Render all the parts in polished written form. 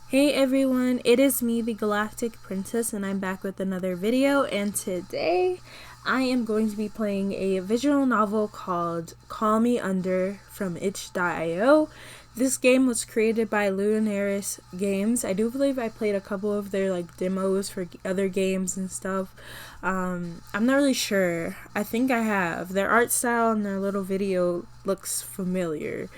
Hey everyone, it is me, the Galactic Princess, and I'm back with another video, and today I am going to be playing a visual novel called Call Me Under from itch.io. This game was created by Lunaris Games. I do believe I played a couple of their demos for other games and stuff. I'm not really sure. I think I have. Their art style and their little video looks familiar.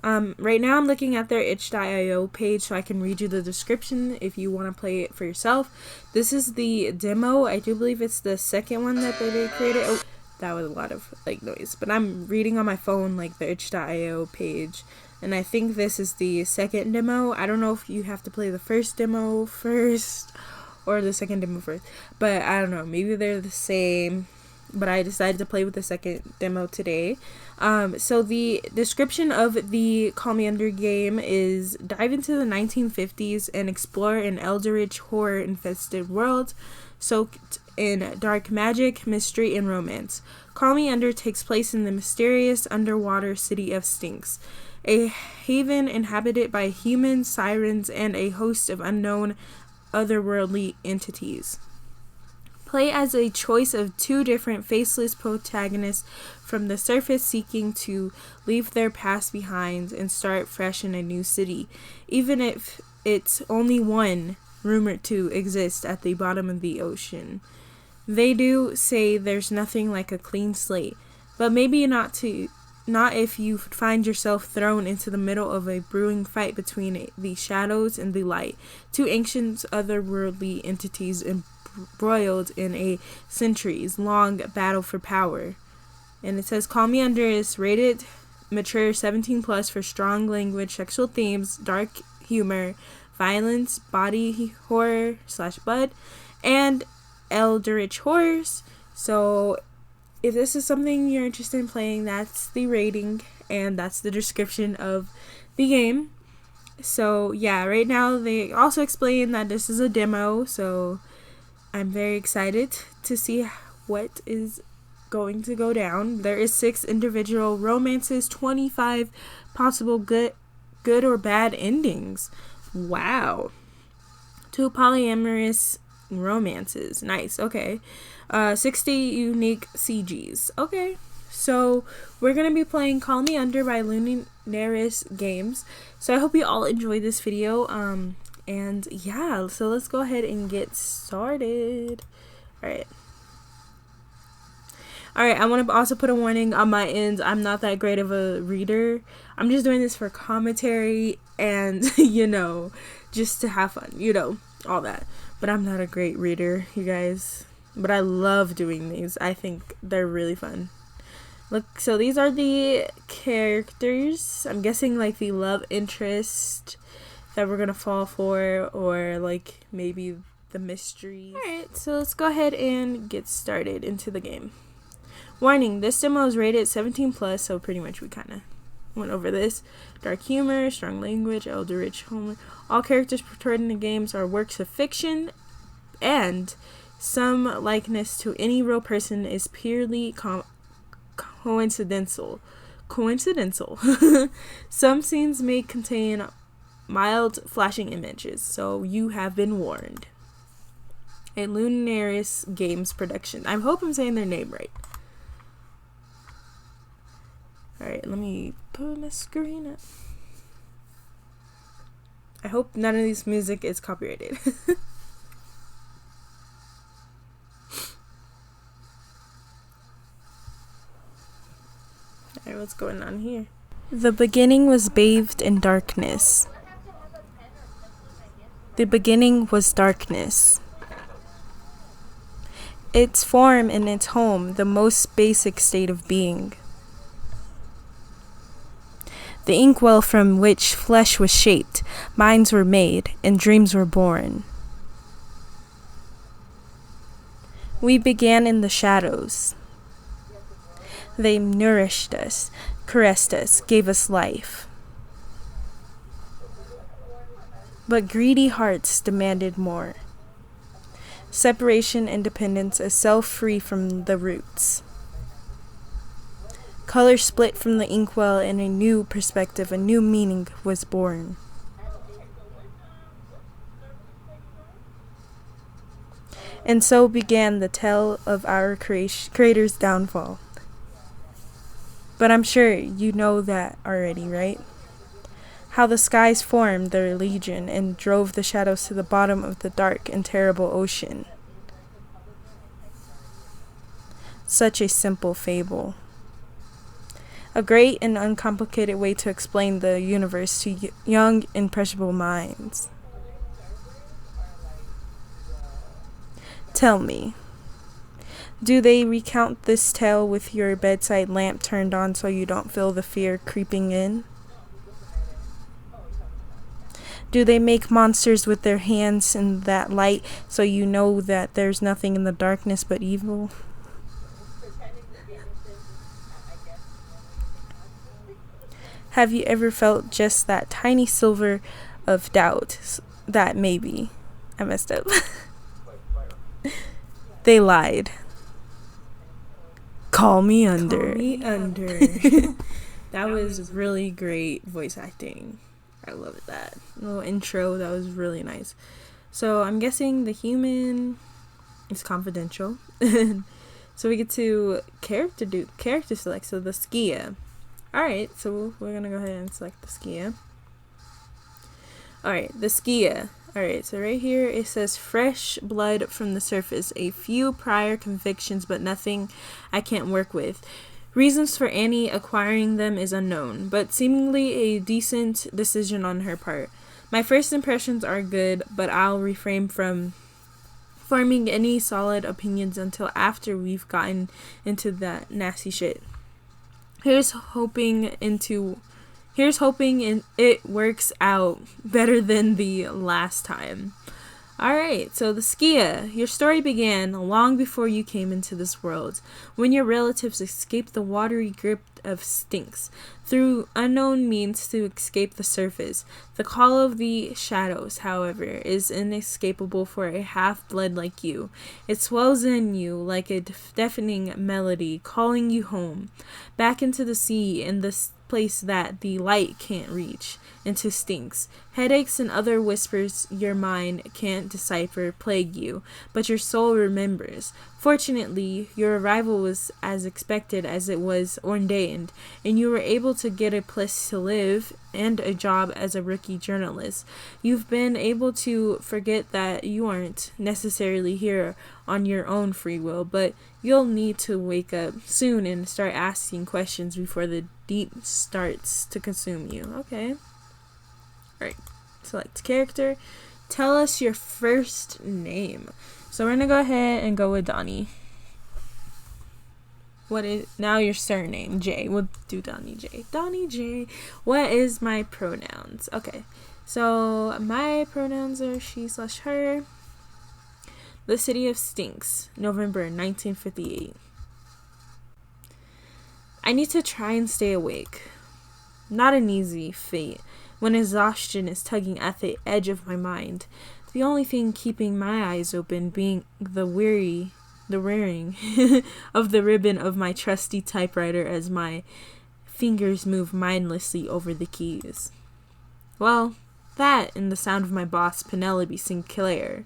Right now I'm looking at their itch.io page so I can read you the description if you want to play it for yourself. This is the demo. I do believe it's the second one that they created. Oh, that was a lot of noise. But I'm reading on my phone the itch.io page. And I think this is the second demo. I don't know if you have to play the first demo first or the second demo first. But I don't know. Maybe they're the same. But I decided to play with the second demo today. So the description of the Call Me Under game is: dive into the 1950s and explore an eldritch horror-infested world soaked in dark magic, mystery, and romance. Call Me Under takes place in the mysterious underwater city of Styx, a haven inhabited by humans, sirens, and a host of unknown otherworldly entities. Play as a choice of two different faceless protagonists from the surface seeking to leave their past behind and start fresh in a new city, even if it's only one rumored to exist at the bottom of the ocean. They do say there's nothing like a clean slate, but maybe not if you find yourself thrown into the middle of a brewing fight between the shadows and the light, two ancient otherworldly entities embroiled in a centuries-long battle for power. And it says Call Me Under is rated mature 17 plus for strong language, sexual themes, dark humor, violence, body horror / blood, and eldritch horrors. So if this is something you're interested in playing, that's the rating and that's the description of the game. So yeah, right now they also explain that this is a demo, so I'm very excited to see what is going to go down. There is 6 individual romances, 25 possible good or bad endings. Wow. 2 polyamorous romances. Nice. Okay. 60 unique CGs. Okay. So we're going to be playing Call Me Under by Lunaris Games. So I hope you all enjoyed this video. And yeah, so let's go ahead and get started. Alright, I want to also put a warning on my end. I'm not that great of a reader. I'm just doing this for commentary and, just to have fun, all that. But I'm not a great reader, you guys. But I love doing these. I think they're really fun. Look, so these are the characters. I'm guessing the love interest that we're gonna fall for, or maybe the mystery. Alright, so let's go ahead and get started into the game. Warning, this demo is rated 17 plus, so pretty much we kinda went over this. Dark humor, strong language, eldritch humor. All characters portrayed in the games are works of fiction, and some likeness to any real person is purely coincidental. Some scenes may contain mild flashing images, so you have been warned. A Lunaris Games production. I hope I'm saying their name right. Alright, let me put my screen up. I hope none of this music is copyrighted. Alright, what's going on here? The beginning was bathed in darkness. The beginning was darkness. Its form in its home, the most basic state of being. The inkwell from which flesh was shaped, minds were made, and dreams were born. We began in the shadows. They nourished us, caressed us, gave us life. But greedy hearts demanded more. Separation, independence, a self free from the roots. Color split from the inkwell and a new perspective, a new meaning was born. And so began the tale of our creator's downfall. But I'm sure you know that already, right? How the skies formed their legion and drove the shadows to the bottom of the dark and terrible ocean. Such a simple fable. A great and uncomplicated way to explain the universe to young, impressionable minds. Tell me, do they recount this tale with your bedside lamp turned on so you don't feel the fear creeping in? Do they make monsters with their hands in that light so you know that there's nothing in the darkness but evil? Have you ever felt just that tiny sliver of doubt that maybe I messed up? They lied. Call me under. Call me under. That was really great voice acting. I loved that little intro. That was really nice. So I'm guessing the human is confidential. So we get to character select. So the Skia. Alright, so we're gonna go ahead and select the Skia. Alright, the Skia. Alright, so right here it says fresh blood from the surface. A few prior convictions, but nothing I can't work with. Reasons for Annie acquiring them is unknown, but seemingly a decent decision on her part. My first impressions are good, but I'll refrain from forming any solid opinions until after we've gotten into that nasty shit. Here's hoping it works out better than the last time. Alright, so the Skia. Your story began long before you came into this world, when your relatives escaped the watery grip of Styx, through unknown means to escape the surface. The call of the shadows, however, is inescapable for a half-blood like you. It swells in you like a deafening melody, calling you home, back into the sea, in this place that the light can't reach, into Styx. Headaches and other whispers your mind can't decipher plague you, but your soul remembers. Fortunately, your arrival was as expected as it was ordained, and you were able to get a place to live and a job as a rookie journalist. You've been able to forget that you aren't necessarily here on your own free will, but you'll need to wake up soon and start asking questions before the deep starts to consume you. Okay. Alright. Select character. Tell us your first name. So we're gonna go ahead and go with Donnie. What is now your surname? J. We'll do Donnie J. Donnie J. What is my pronouns? Okay. So my pronouns are she/her. The city of Styx, November 1958. I need to try and stay awake. Not an easy feat when exhaustion is tugging at the edge of my mind. The only thing keeping my eyes open being the wearing of the ribbon of my trusty typewriter as my fingers move mindlessly over the keys. Well, that and the sound of my boss, Penelope Sinclair,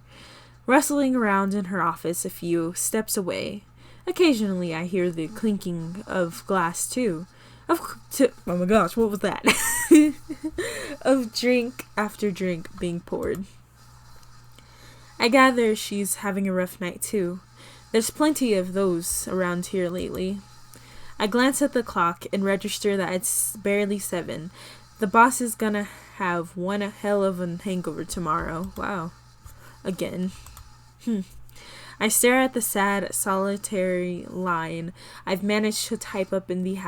rustling around in her office a few steps away. Occasionally I hear the clinking of glass too. Oh my gosh, what was that? Of drink after drink being poured. I gather she's having a rough night too. There's plenty of those around here lately. I glance at the clock and register that it's barely 7. The boss is gonna have one hell of a hangover tomorrow. Wow. Again. I stare at the sad, solitary line I've managed to type up in the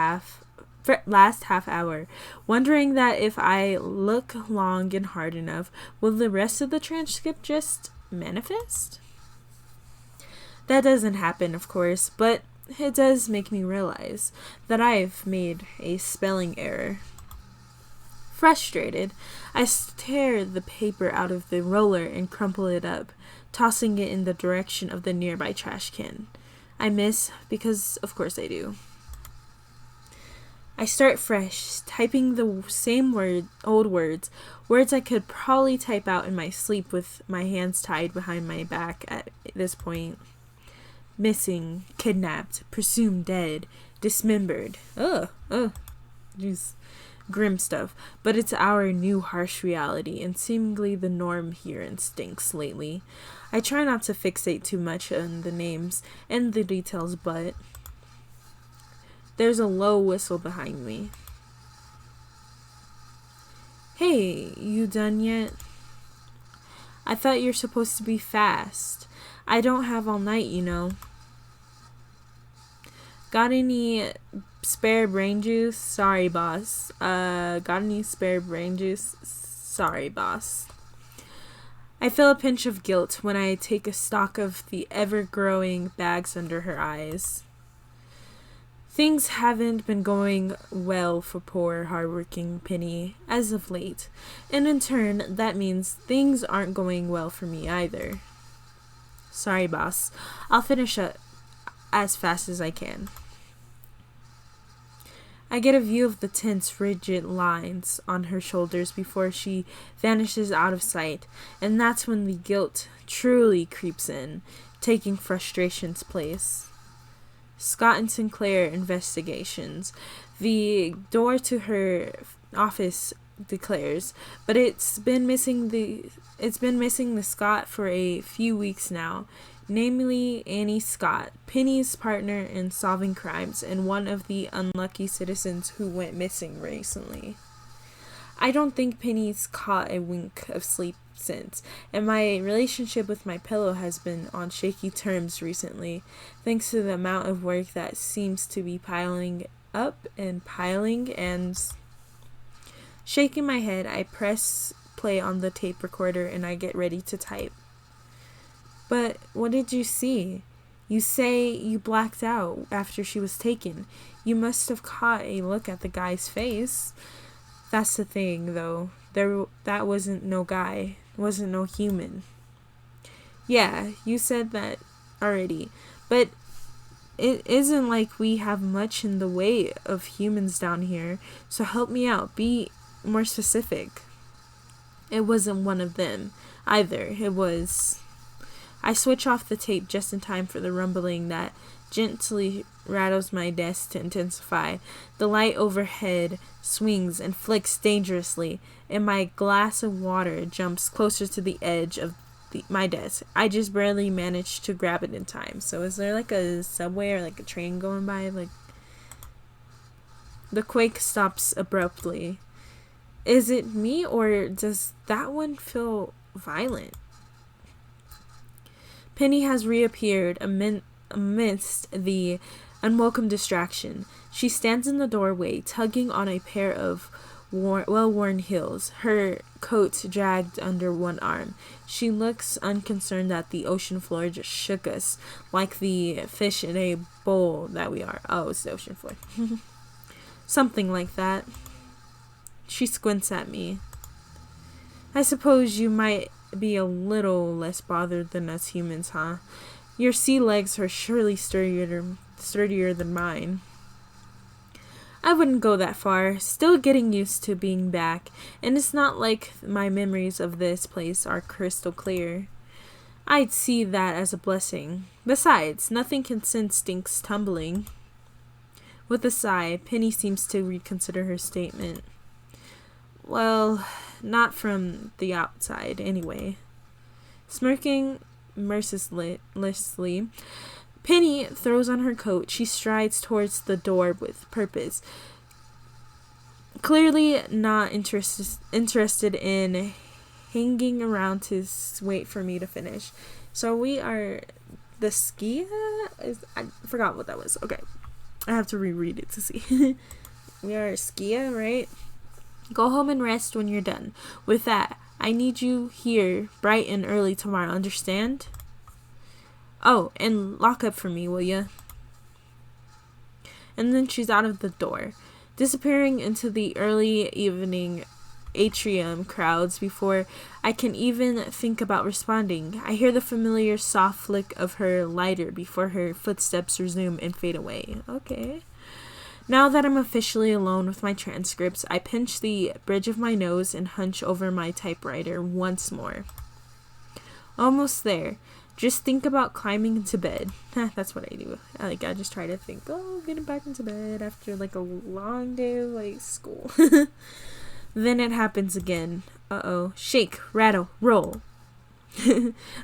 last half hour, wondering that if I look long and hard enough, will the rest of the transcript just manifest? That doesn't happen, of course, but it does make me realize that I've made a spelling error. Frustrated, I tear the paper out of the roller and crumple it up, tossing it in the direction of the nearby trash can. I miss because, of course, I do. I start fresh, typing the same old words I could probably type out in my sleep with my hands tied behind my back this point. Missing, kidnapped, presumed dead, dismembered. Jeez. Grim stuff. But it's our new harsh reality and seemingly the norm here in Stinks lately. I try not to fixate too much on the names and the details, but there's a low whistle behind me. Hey, you done yet? I thought you're supposed to be fast. I don't have all night, you know. Got any spare brain juice? Sorry, boss. Got any spare brain juice? Sorry, boss. I feel a pinch of guilt when I take a stock of the ever-growing bags under her eyes. Things haven't been going well for poor, hardworking Penny as of late, and in turn, that means things aren't going well for me either. Sorry, boss. I'll finish up as fast as I can. I get a view of the tense, rigid lines on her shoulders before she vanishes out of sight, and that's when the guilt truly creeps in, taking frustration's place. Scott and Sinclair investigations. The door to her office declares, but it's been missing the Scott for a few weeks now. Namely, Annie Scott, Penny's partner in solving crimes and one of the unlucky citizens who went missing recently. I don't think Penny's caught a wink of sleep since, and my relationship with my pillow has been on shaky terms recently, thanks to the amount of work that seems to be piling up and shaking my head, I press play on the tape recorder and I get ready to type. But what did you see? You say you blacked out after she was taken. You must have caught a look at the guy's face. That's the thing, though. That wasn't no guy. Wasn't no human. Yeah, you said that already. But it isn't like we have much in the way of humans down here. So help me out. Be more specific. It wasn't one of them either. It was... I switch off the tape just in time for the rumbling that gently rattles my desk to intensify. The light overhead swings and flicks dangerously, and my glass of water jumps closer to the edge of my desk. I just barely manage to grab it in time. So is there like a subway or like a train going by? Like, the quake stops abruptly. Is it me, or does that one feel violent? Penny has reappeared amidst the unwelcome distraction. She stands in the doorway, tugging on a pair of well-worn heels, her coat dragged under one arm. She looks unconcerned that the ocean floor just shook us, like the fish in a bowl that we are. Oh, it's the ocean floor. Something like that. She squints at me. I suppose you might be a little less bothered than us humans, huh? Your sea legs are surely sturdier than mine. I wouldn't go that far. Still getting used to being back, and it's not like my memories of this place are crystal clear. I'd see that as a blessing. Besides, nothing can send Stinks tumbling. With a sigh, Penny seems to reconsider her statement. Well, not from the outside, anyway. Smirking mercilessly, Penny throws on her coat. She strides towards the door with purpose. Clearly not interested in hanging around to wait for me to finish. So we are... The Skia? I forgot what that was. Okay. I have to reread it to see. We are Skia, right? Go home and rest when you're done. With that, I need you here bright and early tomorrow, understand? Oh, and lock up for me, will ya? And then she's out of the door, disappearing into the early evening atrium crowds before I can even think about responding. I hear the familiar soft flick of her lighter before her footsteps resume and fade away. Okay. Now that I'm officially alone with my transcripts, I pinch the bridge of my nose and hunch over my typewriter once more. Almost there. Just think about climbing into bed. That's what I do. I just try to think, oh, getting back into bed after like a long day of like school. Then it happens again. Uh-oh. Shake, rattle, roll.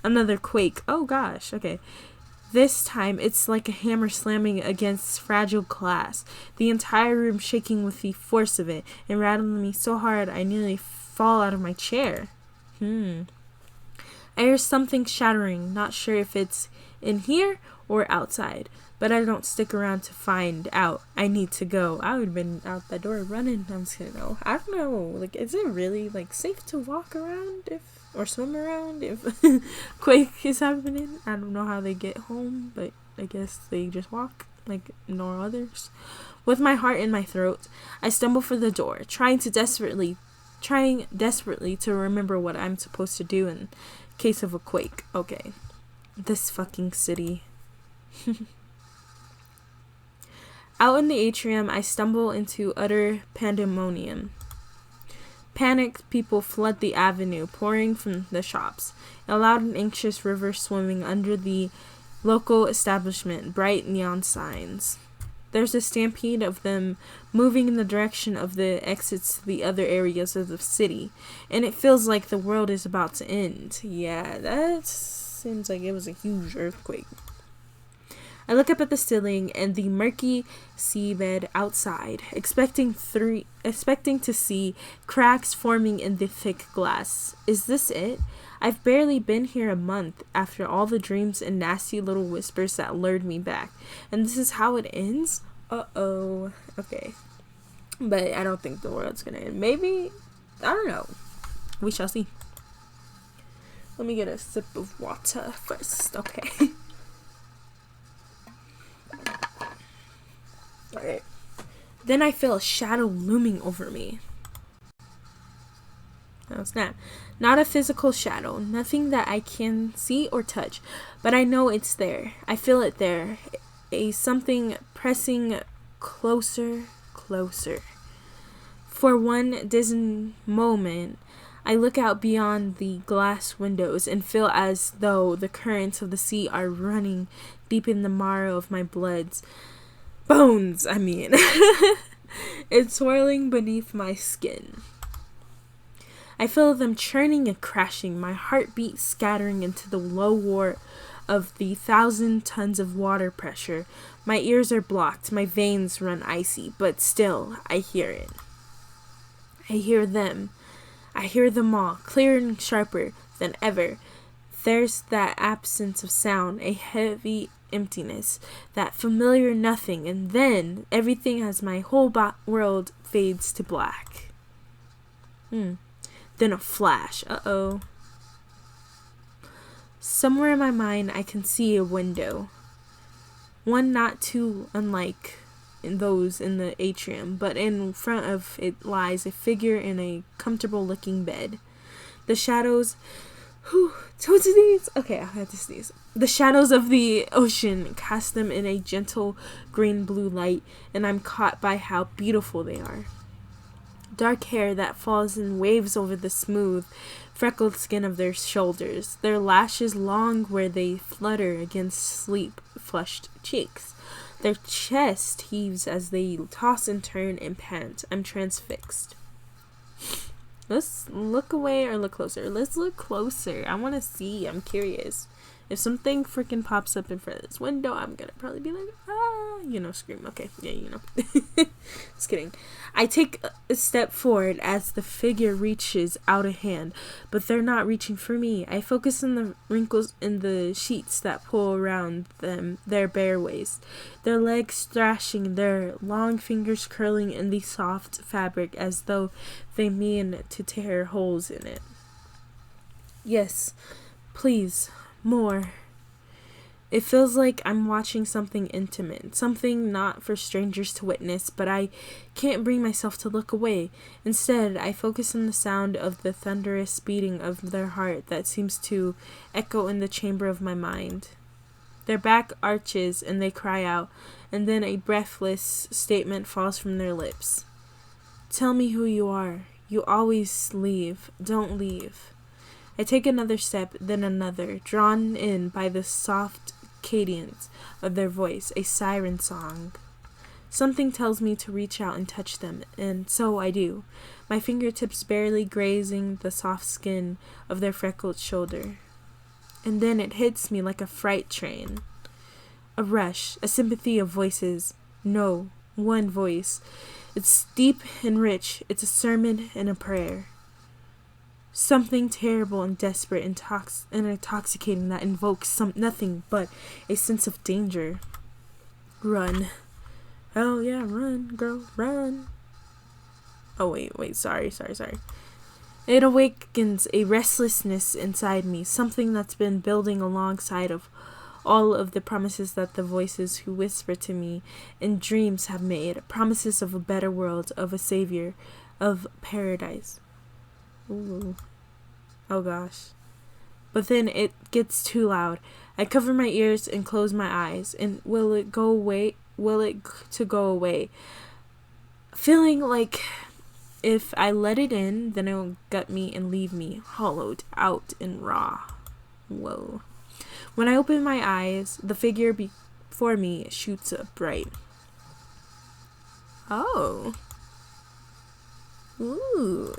Another quake. Oh gosh, okay. This time, it's like a hammer slamming against fragile glass, the entire room shaking with the force of it, and rattling me so hard I nearly fall out of my chair. I hear something shattering, not sure if it's in here or outside, but I don't stick around to find out. I need to go. I would have been out the door running. I'm just gonna go. I don't know. Like, is it really, like, safe to walk around or swim around if quake is happening? I don't know how they get home, but I guess they just walk like no others. With my heart in my throat, I stumble for the door, trying desperately to remember what I'm supposed to do in case of a quake. Okay. This fucking city. Out in the atrium, I stumble into utter pandemonium. Panicked people flood the avenue, pouring from the shops. A loud and anxious river swimming under the local establishment, bright neon signs. There's a stampede of them moving in the direction of the exits to the other areas of the city, and it feels like the world is about to end. Yeah, that seems like it was a huge earthquake. I look up at the ceiling and the murky seabed outside, expecting to see cracks forming in the thick glass. Is this it? I've barely been here a month after all the dreams and nasty little whispers that lured me back. And this is how it ends? Uh-oh. Okay. But I don't think the world's gonna end. Maybe. I don't know. We shall see. Let me get a sip of water first. Okay. Alright. Then I feel a shadow looming over me. Oh, snap. Not a physical shadow. Nothing that I can see or touch. But I know it's there. I feel it there. A something pressing closer. For one distant moment, I look out beyond the glass windows and feel as though the currents of the sea are running deep in the marrow of my bones. It's swirling beneath my skin. I feel them churning and crashing, my heartbeat scattering into the low roar of the 1,000 tons of water pressure. My ears are blocked, my veins run icy, but still, I hear it. I hear them. I hear them all, clearer and sharper than ever. There's that absence of sound, a heavy emptiness, that familiar nothing, and then everything as my whole world fades to black. Then a flash. Uh-oh. Somewhere in my mind, I can see a window. One not too unlike those in the atrium, but in front of it lies a figure in a comfortable-looking bed. The shadows... Don't sneeze. Okay, I had to sneeze. The shadows of the ocean cast them in a gentle green-blue light, and I'm caught by how beautiful they are. Dark hair that falls in waves over the smooth, freckled skin of their shoulders, their lashes long where they flutter against sleep-flushed cheeks. Their chest heaves as they toss and turn and pant. I'm transfixed. Let's look away or look closer. Let's look closer. I want to see. I'm curious. If something freaking pops up in front of this window, I'm gonna probably be like, scream. Okay, yeah, Just kidding. I take a step forward as the figure reaches out a hand, but they're not reaching for me. I focus on the wrinkles in the sheets that pull around them, their bare waist, their legs thrashing, their long fingers curling in the soft fabric as though they mean to tear holes in it. Yes, please. More. It feels like I'm watching something intimate, something not for strangers to witness, but I can't bring myself to look away. Instead, I focus on the sound of the thunderous beating of their heart that seems to echo in the chamber of my mind. Their back arches and they cry out, and then a breathless statement falls from their lips. Tell me who you are. You always leave. Don't leave. I take another step, then another, drawn in by the soft cadence of their voice, a siren song. Something tells me to reach out and touch them, and so I do, my fingertips barely grazing the soft skin of their freckled shoulder. And then it hits me like a freight train. A rush, a sympathy of voices. No, one voice. It's deep and rich. It's a sermon and a prayer. Something terrible and desperate and intoxicating that invokes nothing but a sense of danger. Run. Oh yeah, run, girl, run. Oh wait, sorry. It awakens a restlessness inside me, something that's been building alongside of all of the promises that the voices who whisper to me in dreams have made, promises of a better world, of a savior, of paradise. Ooh. Oh gosh. But then it gets too loud. I cover my ears and close my eyes, and will it go away? Go away? Feeling like if I let it in, then it will gut me and leave me hollowed out and raw. Whoa. When I open my eyes, the figure before me shoots up bright. Oh. Ooh.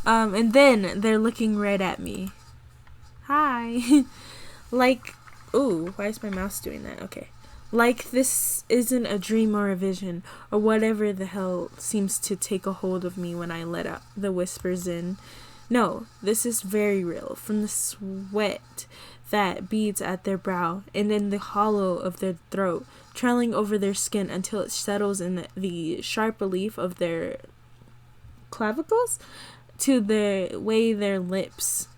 And then they're looking right at me. Hi. Like, ooh, why is my mouse doing that? Okay. Like this isn't a dream or a vision, or whatever the hell seems to take a hold of me when I let out the whispers in. No, this is very real, from the sweat that beads at their brow and in the hollow of their throat, trailing over their skin until it settles in the sharp relief of their clavicles, to the way their lips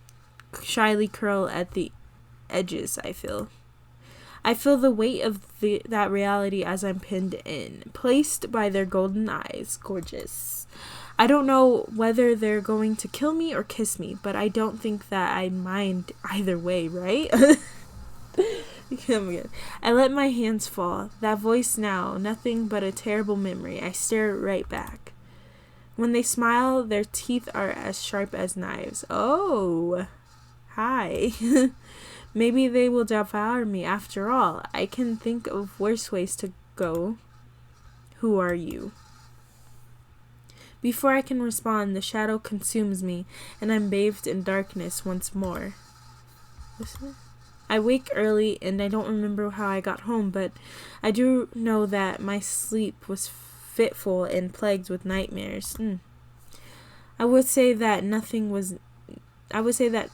shyly curl at the edges. I feel the weight of that reality as I'm pinned in, placed by their golden eyes. Gorgeous. I don't know whether they're going to kill me or kiss me, but I don't think that I mind either way, right? I let my hands fall. That voice now, nothing but a terrible memory. I stare right back. When they smile, their teeth are as sharp as knives. Oh, hi. Maybe they will devour me after all. I can think of worse ways to go. Who are you? Before I can respond, the shadow consumes me, and I'm bathed in darkness once more. Listen. I wake early, and I don't remember how I got home, but I do know that my sleep was fitful and plagued with nightmares. I would say that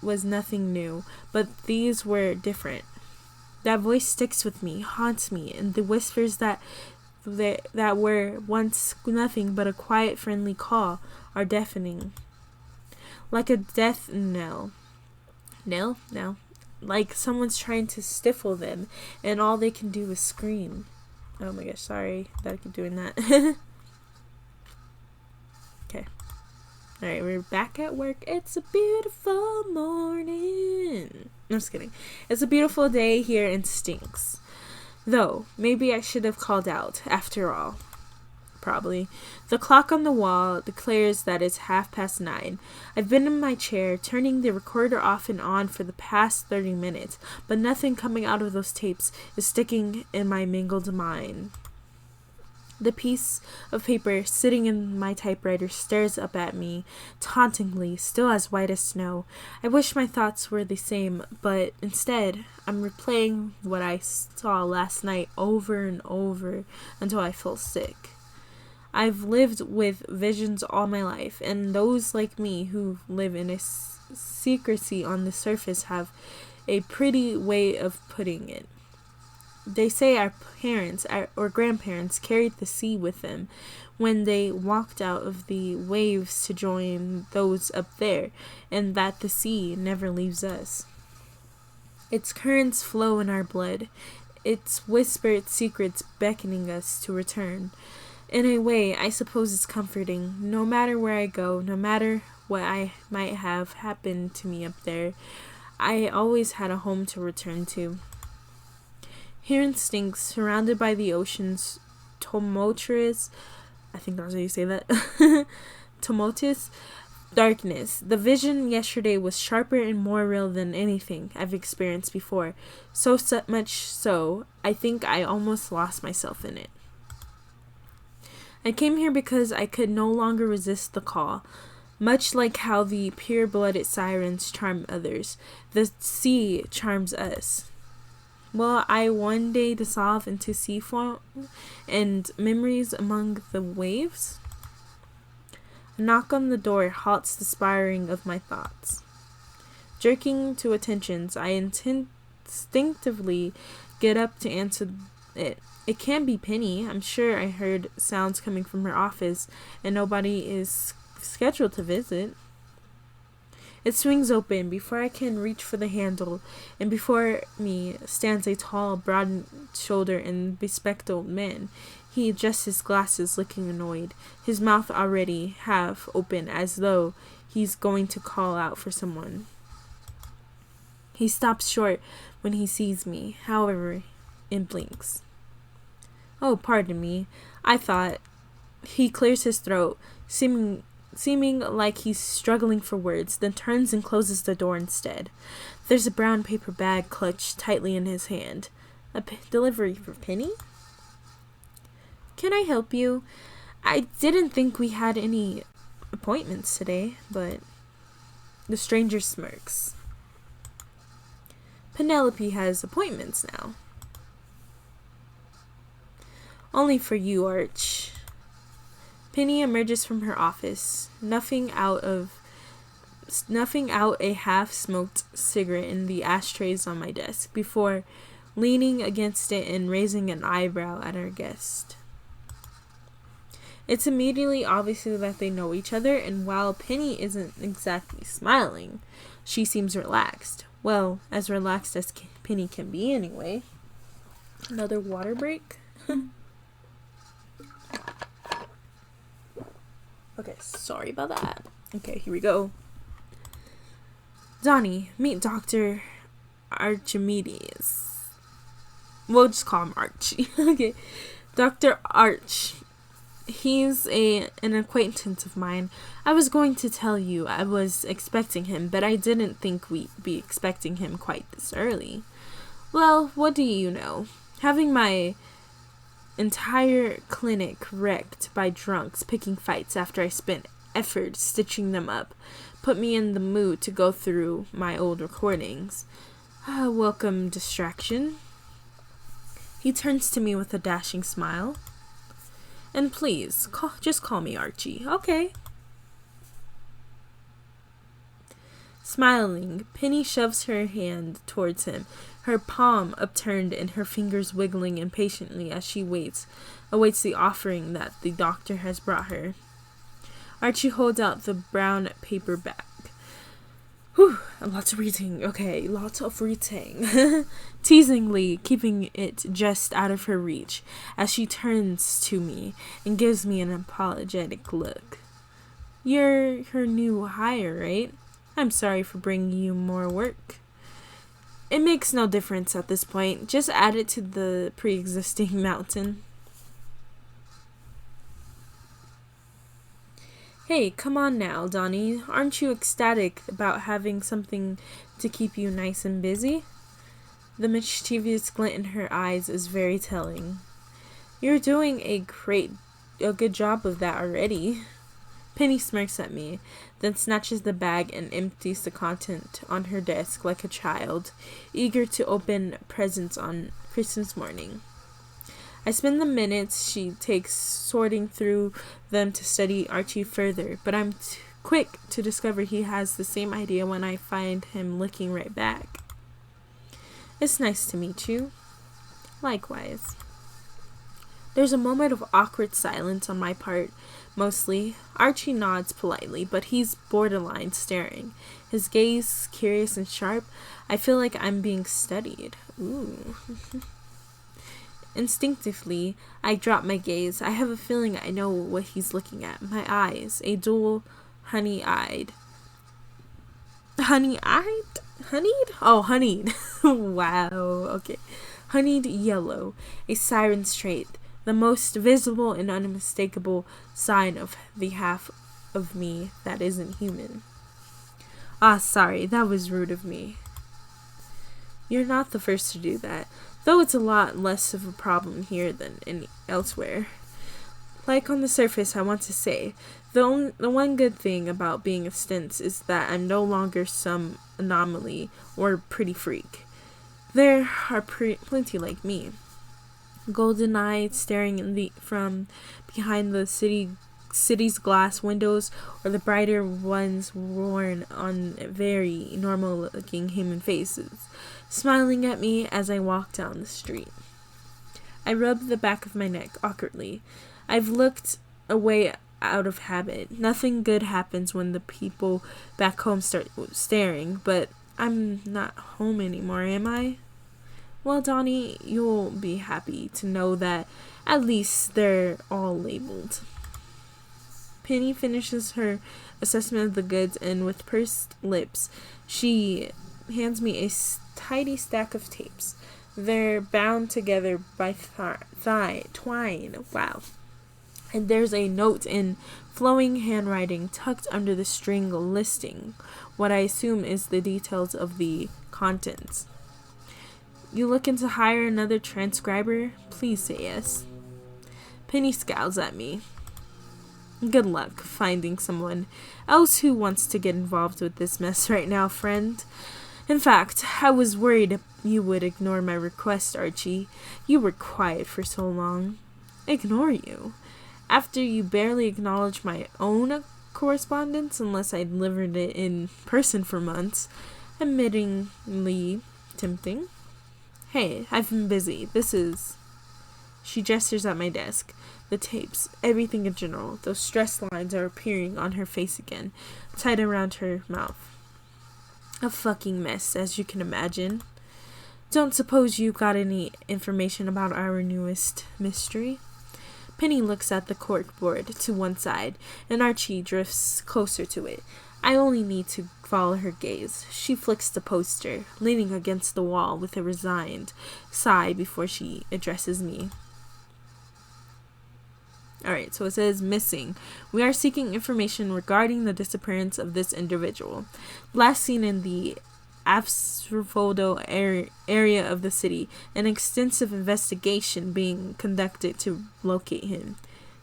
was nothing new, but these were different. That voice sticks with me, haunts me, and the whispers that were once nothing but a quiet, friendly call are deafening. Like a death knell. Knell? No. Like someone's trying to stifle them, and all they can do is scream. Oh my gosh, sorry that I keep doing that. Okay. Alright, we're back at work. It's a beautiful morning. I'm just kidding. It's a beautiful day here in Stinks. Though, maybe I should have called out, after all. Probably. The clock on the wall declares that it's 9:30. I've been in my chair, turning the recorder off and on for the past 30 minutes, but nothing coming out of those tapes is sticking in my mangled mind. The piece of paper sitting in my typewriter stares up at me, tauntingly, still as white as snow. I wish my thoughts were the same, but instead, I'm replaying what I saw last night over and over until I feel sick. I've lived with visions all my life, and those like me who live in a secrecy on the surface have a pretty way of putting it. They say our parents or grandparents carried the sea with them when they walked out of the waves to join those up there, and that the sea never leaves us. Its currents flow in our blood, its whispered secrets beckoning us to return. In a way, I suppose it's comforting. No matter where I go, no matter what I might have happened to me up there, I always had a home to return to. Here in Stinks, surrounded by the ocean's tumultuous, I think that's how you say that, tumultuous Darkness. The vision yesterday was sharper and more real than anything I've experienced before. So much so, I think I almost lost myself in it. I came here because I could no longer resist the call. Much like how the pure-blooded sirens charm others, the sea charms us. Will I one day dissolve into sea foam and memories among the waves? A knock on the door halts the spiraling of my thoughts. Jerking to attentions, I instinctively get up to answer it. It can't be Penny. I'm sure I heard sounds coming from her office, and nobody is scheduled to visit. It swings open before I can reach for the handle, and before me stands a tall, broad-shouldered, and bespectacled man. He adjusts his glasses, looking annoyed, his mouth already half open as though he's going to call out for someone. He stops short when he sees me, however, and blinks. Oh, pardon me. I thought. He clears his throat, seeming like he's struggling for words, then turns and closes the door instead. There's a brown paper bag clutched tightly in his hand. A delivery for Penny? Can I help you? I didn't think we had any appointments today, but... The stranger smirks. Penelope has appointments now. Only for you, Arch. Penny emerges from her office, snuffing out a half-smoked cigarette in the ashtrays on my desk, before leaning against it and raising an eyebrow at our guest. It's immediately obvious that they know each other, and while Penny isn't exactly smiling, she seems relaxed. Well, as relaxed as Penny can be anyway. Another water break? Okay, sorry about that. Okay, here we go. Donnie, meet Dr. Archimedes. We'll just call him Archie. Okay. Dr. Arch. He's an acquaintance of mine. I was going to tell you I was expecting him, but I didn't think we'd be expecting him quite this early. Well, what do you know? Having my entire clinic wrecked by drunks picking fights after I spent effort stitching them up put me in the mood to go through my old recordings. Welcome distraction. He turns to me with a dashing smile. And please, just call me Archie, okay? Smiling, Penny shoves her hand towards him, her palm upturned and her fingers wiggling impatiently as she awaits the offering that the doctor has brought her. Archie holds out the brown paper bag. Whew, lots of reading. Okay, lots of reading. Teasingly, keeping it just out of her reach, as she turns to me and gives me an apologetic look. You're her new hire, right? I'm sorry for bringing you more work. It makes no difference at this point. Just add it to the pre-existing mountain. Hey, come on now, Donnie. Aren't you ecstatic about having something to keep you nice and busy? The mischievous glint in her eyes is very telling. You're doing a good job of that already. Penny smirks at me, then snatches the bag and empties the content on her desk like a child, eager to open presents on Christmas morning. I spend the minutes she takes sorting through them to study Archie further, but I'm quick to discover he has the same idea when I find him looking right back. It's nice to meet you. Likewise. There's a moment of awkward silence on my part, mostly. Archie nods politely, but he's borderline staring. His gaze curious and sharp. I feel like I'm being studied. Ooh. Instinctively, I drop my gaze. I have a feeling I know what he's looking at. My eyes, a dual honey-eyed. Honey-eyed? Honeyed? Oh, honeyed. Wow, okay. Honeyed yellow, a siren's trait, the most visible and unmistakable sign of the half of me that isn't human. Ah, sorry, that was rude of me. You're not the first to do that, though it's a lot less of a problem here than elsewhere. Like on the surface, I want to say, the one good thing about being a Stintz is that I'm no longer some anomaly or pretty freak. There are plenty like me. Golden-eyed, staring from behind the city's glass windows, or the brighter ones worn on very normal-looking human faces, smiling at me as I walk down the street. I rub the back of my neck awkwardly. I've looked away out of habit. Nothing good happens when the people back home start staring, but I'm not home anymore, am I? Well, Donnie, you'll be happy to know that at least they're all labeled. Penny finishes her assessment of the goods, and with pursed lips, she hands me a tidy stack of tapes. They're bound together by twine. Wow. And there's a note in flowing handwriting tucked under the string listing what I assume is the details of the contents. You looking to hire another transcriber? Please say yes. Penny scowls at me. Good luck finding someone else who wants to get involved with this mess right now, friend. In fact, I was worried you would ignore my request, Archie. You were quiet for so long. Ignore you? After you barely acknowledged my own correspondence unless I delivered it in person for months. Admittingly tempting. Hey, I've been busy. This is... She gestures at my desk. The tapes, everything in general. Those stress lines are appearing on her face again, tied around her mouth. A fucking mess, as you can imagine. Don't suppose you got any information about our newest mystery? Penny looks at the corkboard to one side, and Archie drifts closer to it. I only need to follow her gaze. She flicks the poster, leaning against the wall with a resigned sigh before she addresses me. Alright, so it says missing. We are seeking information regarding the disappearance of this individual. Last seen in the Asphodel area of the city. An extensive investigation being conducted to locate him.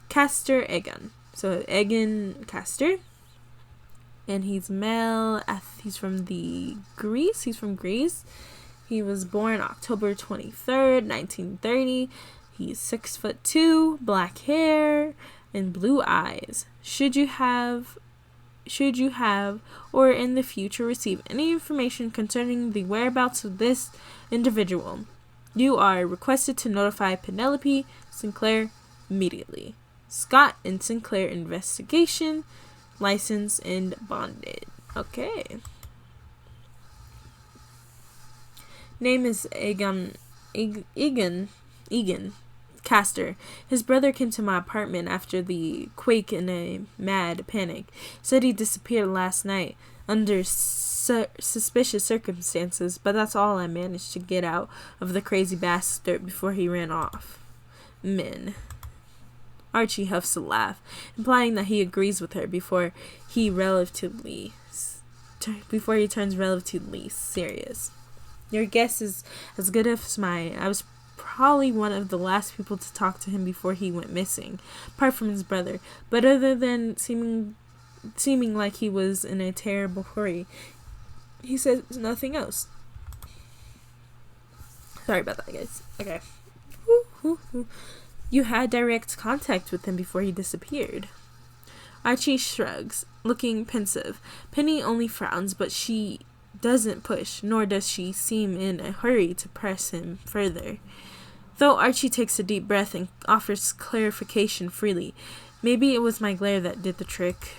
Castor Egan. So Egan Castor. And he's male. He's from Greece. He's from Greece. He was born October 23rd, 1930. He's 6'2", black hair, and blue eyes. Should you have, or in the future receive any information concerning the whereabouts of this individual, you are requested to notify Penelope Sinclair immediately. Scott and Sinclair investigation, licensed and bonded. Okay. Name is Egan Castor. His brother came to my apartment after the quake in a mad panic. Said he disappeared last night under suspicious circumstances, but that's all I managed to get out of the crazy bastard before he ran off. Men. Archie huffs a laugh, implying that he agrees with her before he turns relatively serious. Your guess is as good as mine. I was probably one of the last people to talk to him before he went missing, apart from his brother. But other than seeming like he was in a terrible hurry, he says nothing else. Sorry about that, guys. Okay. You had direct contact with him before he disappeared. Archie shrugs, looking pensive. Penny only frowns, but she doesn't push, nor does she seem in a hurry to press him further. Though Archie takes a deep breath and offers clarification freely. Maybe it was my glare that did the trick.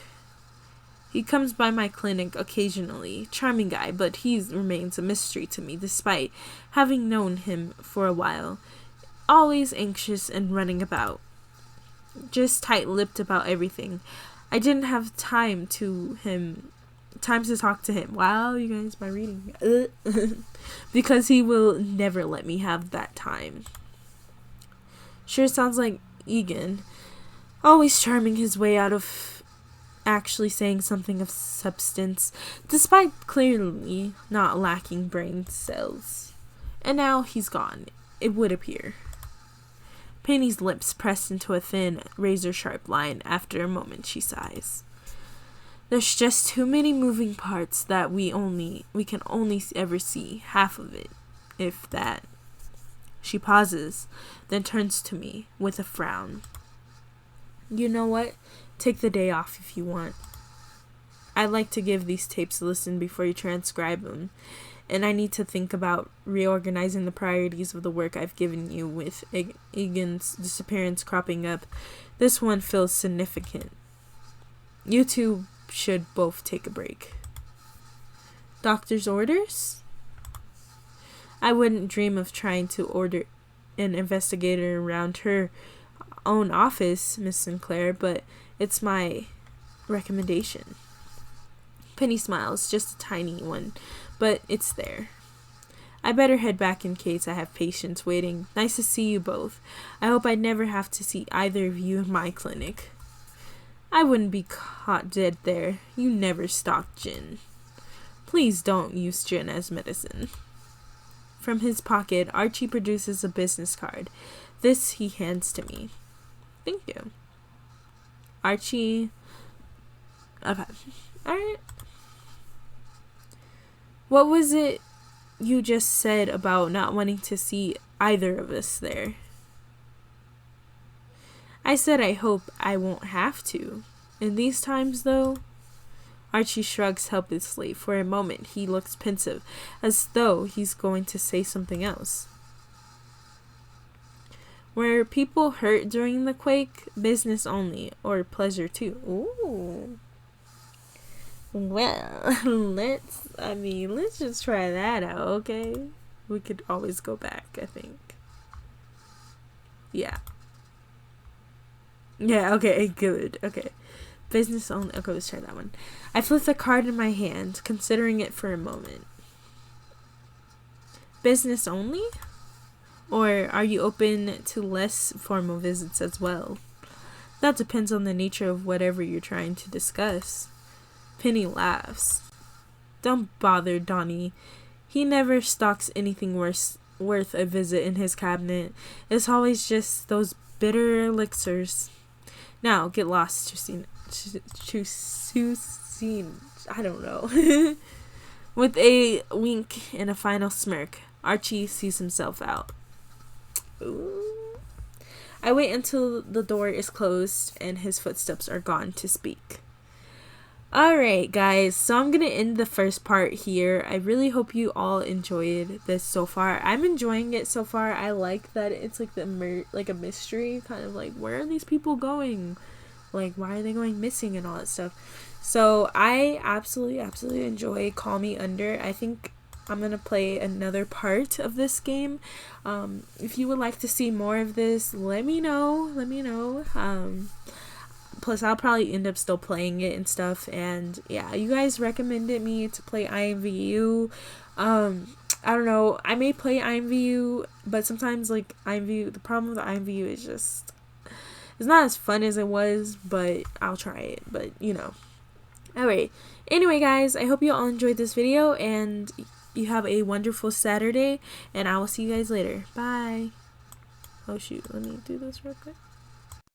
He comes by my clinic occasionally. Charming guy, but he remains a mystery to me despite having known him for a while. Always anxious and running about. Just tight-lipped about everything. I didn't have time to talk to him. Wow, you guys, my reading. Because he will never let me have that time. Sure sounds like Egan. Always charming his way out of actually saying something of substance, despite clearly not lacking brain cells. And now he's gone, it would appear. Penny's lips pressed into a thin, razor-sharp line. After a moment, she sighs. There's just too many moving parts that we can only ever see half of it, if that. She pauses, then turns to me with a frown. You know what? Take the day off if you want. I'd like to give these tapes a listen before you transcribe them, and I need to think about reorganizing the priorities of the work I've given you. With Egan's disappearance cropping up, this one feels significant. You two should both take a break. Doctor's orders? I wouldn't dream of trying to order an investigator around her own office, Miss Sinclair, but it's my recommendation. Penny smiles, just a tiny one, but it's there. I better head back in case I have patients waiting. Nice to see you both. I hope I never have to see either of you in my clinic. I wouldn't be caught dead there. You never stalked gin. Please don't use gin as medicine. From his pocket, Archie produces a business card. This he hands to me. Thank you. Archie. Okay. Alright. What was it you just said about not wanting to see either of us there? I said I hope I won't have to. In these times, though. Archie shrugs helplessly. For a moment, he looks pensive, as though he's going to say something else. Were people hurt during the quake? Business only, or pleasure too? Ooh. Well, let's just try that out, okay? We could always go back, I think. Yeah. Yeah, okay, good, okay. Business only. Okay, let's try that one. I flip the card in my hand, considering it for a moment. Business only? Or are you open to less formal visits as well? That depends on the nature of whatever you're trying to discuss. Penny laughs. Don't bother Donnie. He never stocks anything worth a visit in his cabinet. It's always just those bitter elixirs. Now, get lost, Chusine. I don't know. With a wink and a final smirk, Archie sees himself out. Ooh. I wait until the door is closed and his footsteps are gone to speak. Alright guys, so I'm gonna end the first part here. I really hope you all enjoyed this so far. I'm enjoying it so far. I like that it's like a mystery, kind of like, where are these people going? Like, why are they going missing and all that stuff? So I absolutely enjoy Call Me Under. I think I'm gonna play another part of this game. If you would like to see more of this, let me know. Plus, I'll probably end up still playing it and stuff. And yeah, you guys recommended me to play IMVU. I don't know. I may play IMVU, but sometimes like the problem with IMVU is just, it's not as fun as it was, but I'll try it. But you know. Alright. Anyway, guys, I hope you all enjoyed this video and you have a wonderful Saturday. And I will see you guys later. Bye. Oh shoot, let me do this real quick.